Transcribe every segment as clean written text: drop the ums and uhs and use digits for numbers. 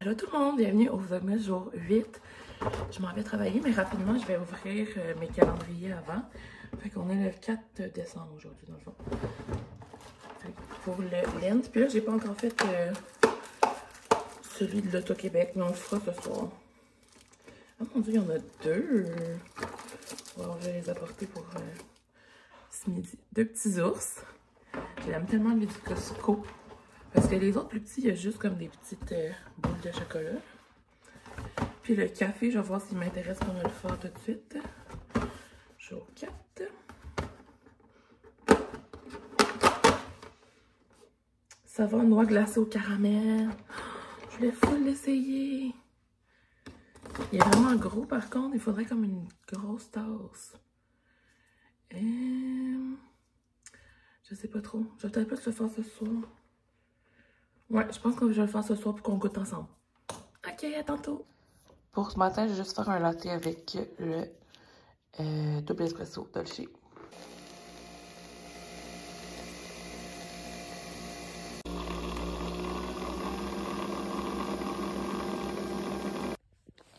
Hello tout le monde, bienvenue au Vlogmas jour 8. Je m'en vais travailler, mais rapidement, je vais ouvrir mes calendriers avant. Fait qu'on est le 4 décembre aujourd'hui, dans le fond. Fait que pour le lent, puis là, j'ai pas encore fait celui de l'Auto-Québec, mais on le fera ce soir. Ah mon dieu, il y en a deux! Bon, je vais les apporter pour ce midi. Deux petits ours. J'aime tellement lui du Costco. Parce que les autres plus petits, il y a juste comme des petites boules de chocolat. Puis le café, je vais voir s'il m'intéresse pour me le faire tout de suite. Jour 4. Savon noix glacée au caramel. Je voulais full l'essayer. Il est vraiment gros par contre, il faudrait comme une grosse tasse. Je sais pas trop. Je vais peut-être pas le faire ce soir. Ouais, je pense que je vais le faire ce soir pour qu'on goûte ensemble. Ok, à tantôt. Pour ce matin, je vais juste faire un latte avec le double espresso Dolce.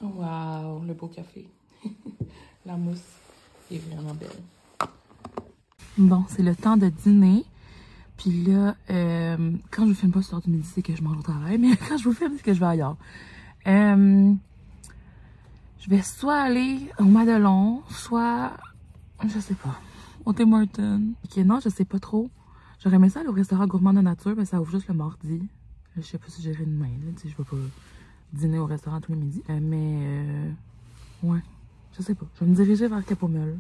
Wow, le beau café. La mousse est vraiment belle. Bon, c'est le temps de dîner. Puis là, quand je vous filme pas ce soir du midi, c'est que je mange au travail. Mais quand je vous filme, c'est que je vais ailleurs. Je vais soit aller au Madelon, soit, je sais pas, au Tim Hortons. Ok, non, je sais pas trop. J'aurais aimé ça aller au restaurant Gourmand de Nature, mais ça ouvre juste le mardi. Je sais pas si j'irai demain, là, tu sais, je vais pas dîner au restaurant tous les midis. Ouais, je sais pas. Je vais me diriger vers Capomel.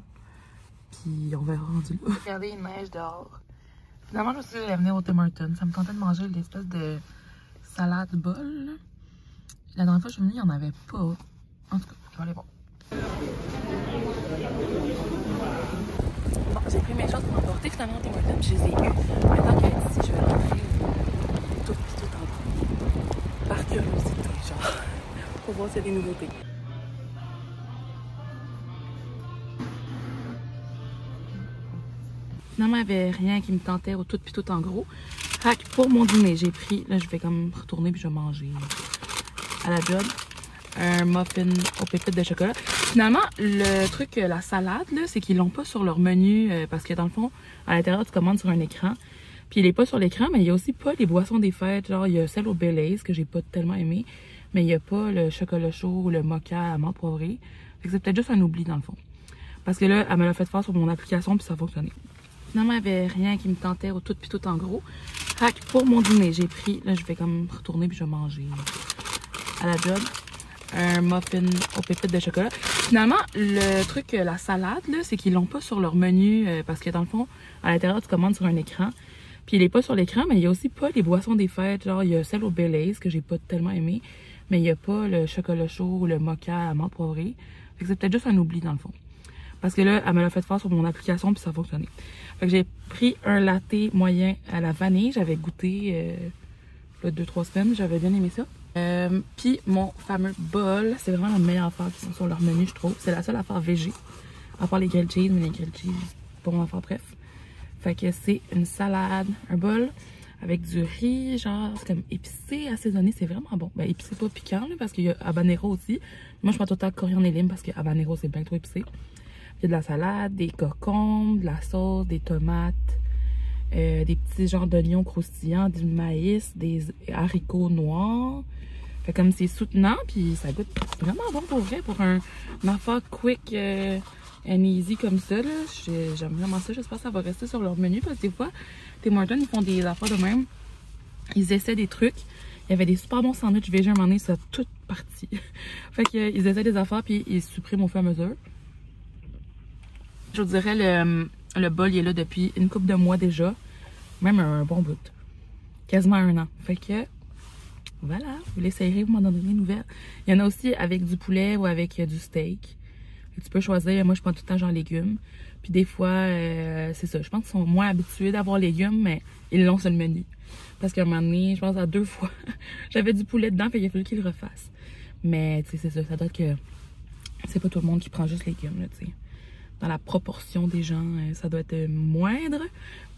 Puis on verra rendu là. Regardez, il neige dehors. Finalement, je me suis dit de venir au Tim Hortons. Ça me tentait de manger l'espèce de salade bol. La dernière fois que je suis venue, il n'y en avait pas. En tout cas, je vais aller voir. Bon, j'ai pris mes choses pour m'emporter finalement au Tim Hortons, je les ai eues. Maintenant qu'elle est ici, je vais rentrer tout en bas. Par curiosité, genre. Pour voir s'il y a des nouveautés. Finalement, il n'y avait rien qui me tentait au tout en gros. Fait que pour mon dîner, j'ai pris, là je vais comme retourner puis je vais manger à la job, un muffin aux pépites de chocolat. Finalement, le truc, la salade, là, c'est qu'ils l'ont pas sur leur menu parce que dans le fond, à l'intérieur, tu commandes sur un écran. Puis il est pas sur l'écran, mais il y a aussi pas les boissons des fêtes. Genre, il y a celle au Baileys que j'ai pas tellement aimé, mais il y a pas le chocolat chaud ou le mocha à menthe poivrée. Fait que c'est peut-être juste un oubli dans le fond. Parce que là, elle me l'a fait faire sur mon application puis ça fonctionnait. Finalement, il n'y avait rien qui me tentait au tout en gros. Fait que pour mon dîner, j'ai pris, là je vais comme retourner puis je vais manger à la job, un muffin aux pépites de chocolat. Finalement, le truc, la salade, là, c'est qu'ils l'ont pas sur leur menu parce que dans le fond, à l'intérieur, tu commandes sur un écran. Puis il est pas sur l'écran, mais il y a aussi pas les boissons des fêtes. Genre, il y a celle au Baileys que j'ai pas tellement aimé, mais il y a pas le chocolat chaud ou le mocha à menthe poivrée. Fait que c'est peut-être juste un oubli dans le fond. Parce que là, elle me l'a fait faire sur mon application puis ça fonctionnait. Fait que j'ai pris un latte moyen à la vanille. J'avais goûté là, 2-3 semaines. J'avais bien aimé ça. Puis mon fameux bol, c'est vraiment la meilleure affaire qui sont sur leur menu, je trouve. C'est la seule affaire végé. À part les grilled cheese, mais les grilled cheese, pas mon affaire, bref. Fait que c'est une salade, un bol avec du riz, genre, c'est comme épicé, assaisonné, c'est vraiment bon. Ben, épicé, pas piquant, là, parce qu'il y a habanero aussi. Moi, je prends tout le temps coriandre et lime parce que habanero, c'est bien trop épicé. Il y a de la salade, des cocombes, de la sauce, des tomates, des petits genres d'oignons croustillants, du maïs, des haricots noirs. Fait comme c'est soutenant, puis ça goûte vraiment bon pour vrai, pour un affaire quick and easy comme ça. J'aime vraiment ça, j'espère que ça va rester sur leur menu, parce que des fois, Tim Hortons, ils font des affaires de même. Ils essaient des trucs. Il y avait des super bons sandwichs végé à un moment donné, ça a tout parti. Fait qu'ils essaient des affaires, puis ils suppriment au fur et à mesure. Je vous dirais, le bol, il est là depuis une couple de mois déjà. Même un bon bout. Quasiment un an. Fait que, voilà, vous l'essayerez, vous m'en donnerez des nouvelles. Il y en a aussi avec du poulet ou avec du steak. Tu peux choisir. Moi, je prends tout le temps genre légumes. Puis des fois, c'est ça. Je pense qu'ils sont moins habitués d'avoir légumes, mais ils l'ont sur le menu. Parce qu'à un moment donné, je pense à 2 fois, j'avais du poulet dedans, fait qu'il a fallu qu'ils le refassent. Mais, tu sais, c'est ça. Ça doit être que c'est pas tout le monde qui prend juste légumes, là, tu sais. Dans la proportion des gens, ça doit être moindre,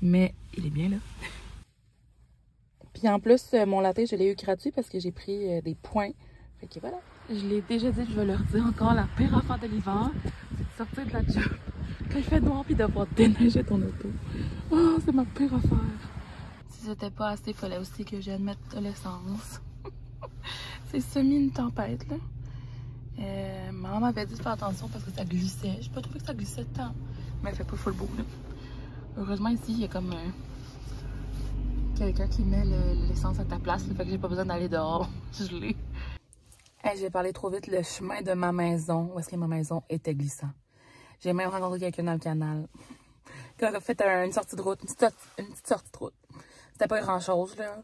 mais il est bien là. Puis en plus, mon latte, je l'ai eu gratuit parce que j'ai pris des points. Fait que voilà. Je l'ai déjà dit, je vais leur dire encore, la pire affaire de l'hiver, c'est de sortir de la job quand il fait noir puis devoir déneiger ton auto. Oh, c'est ma pire affaire. Si c'était pas assez, il fallait aussi que je mette de l'essence. C'est semi une tempête, là. Maman m'avait dit de faire attention parce que ça glissait. J'ai pas trouvé que ça glissait tant. Mais il fait pas full beau, là. Heureusement, ici, il y a comme quelqu'un qui met l'essence à ta place. Là, fait que j'ai pas besoin d'aller dehors. Je l'ai. Hey, j'ai parlé trop vite. Le chemin de ma maison, où est-ce que ma maison était glissant. J'ai même rencontré quelqu'un dans le canal. Quand on a fait une sortie de route, une petite sortie de route. C'était pas grand-chose, là.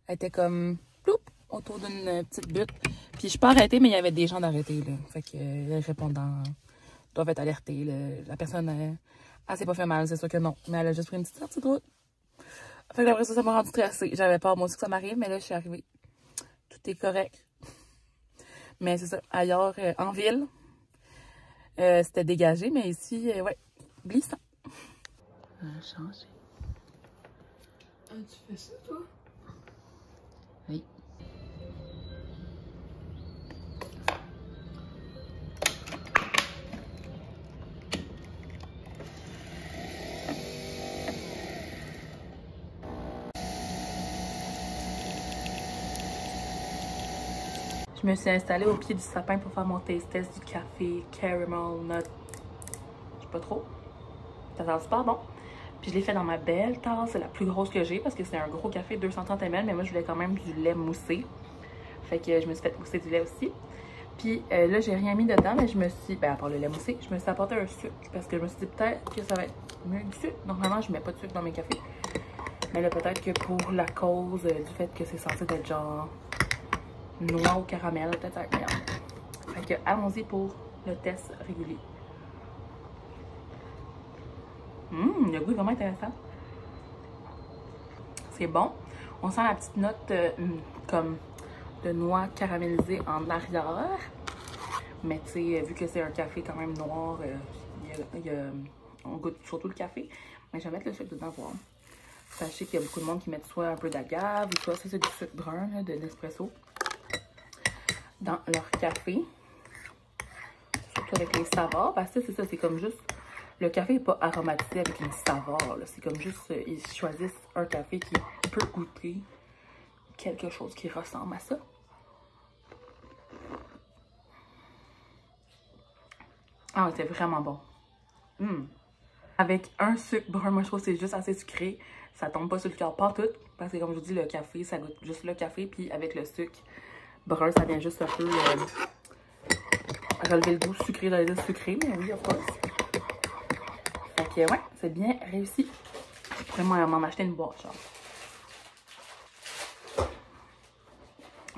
Elle était comme, ploup, autour d'une petite butte. Puis je suis pas arrêtée, mais il y avait des gens d'arrêter, là. Fait que les répondants doivent être alertés, là. La personne, elle s'est pas fait mal, c'est sûr que non. Mais elle a juste pris une petite sortie de route. Fait que après ça m'a rendu stressée. J'avais peur, moi aussi, que ça m'arrive, mais là, je suis arrivée. Tout est correct. Mais c'est ça. Ailleurs, en ville, c'était dégagé, mais ici, ouais, glissant. Changer. Ah, tu fais ça, toi? Oui. Je me suis installée au pied du sapin pour faire mon taste test du café caramel nut. Je sais pas trop. Ça sent super bon. Puis je l'ai fait dans ma belle tasse, c'est la plus grosse que j'ai parce que c'est un gros café 230 ml, mais moi je voulais quand même du lait moussé. Fait que je me suis fait mousser du lait aussi. Puis là j'ai rien mis dedans, mais je me suis, ben à part le lait moussé, je me suis apporté un sucre parce que je me suis dit peut-être que ça va être mieux du sucre. Normalement je mets pas de sucre dans mes cafés. Mais là peut-être que pour la cause du fait que c'est censé être genre noix au caramel, peut-être ça va être meilleur. Fait que allons-y pour le test régulier. Le goût est vraiment intéressant. C'est bon. On sent la petite note comme de noix caramélisée en arrière. Mais tu sais, vu que c'est un café quand même noir, on goûte surtout le café. Mais je vais mettre le sucre dedans voir. Sachez qu'il y a beaucoup de monde qui met soit un peu d'agave ou soit ça c'est du sucre brun là, de Nespresso dans leur café. Surtout avec les saveurs. Parce que c'est ça, c'est comme juste... Le café n'est pas aromatisé avec une saveur. C'est comme juste, ils choisissent un café qui peut goûter quelque chose qui ressemble à ça. Ah, c'est vraiment bon. Avec un sucre brun, moi je trouve que c'est juste assez sucré. Ça tombe pas sur le cœur, pas tout. Parce que comme je vous dis, le café, ça goûte juste le café. Puis avec le sucre brun, ça vient juste un peu relever le goût sucré, d'aller dire sucré. Mais oui, of course. Fait que ouais, c'est bien réussi. Je pourrais m'en acheter une boîte, genre.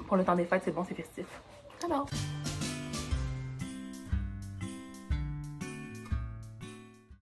Pour le temps des fêtes, c'est bon, c'est festif. Alors...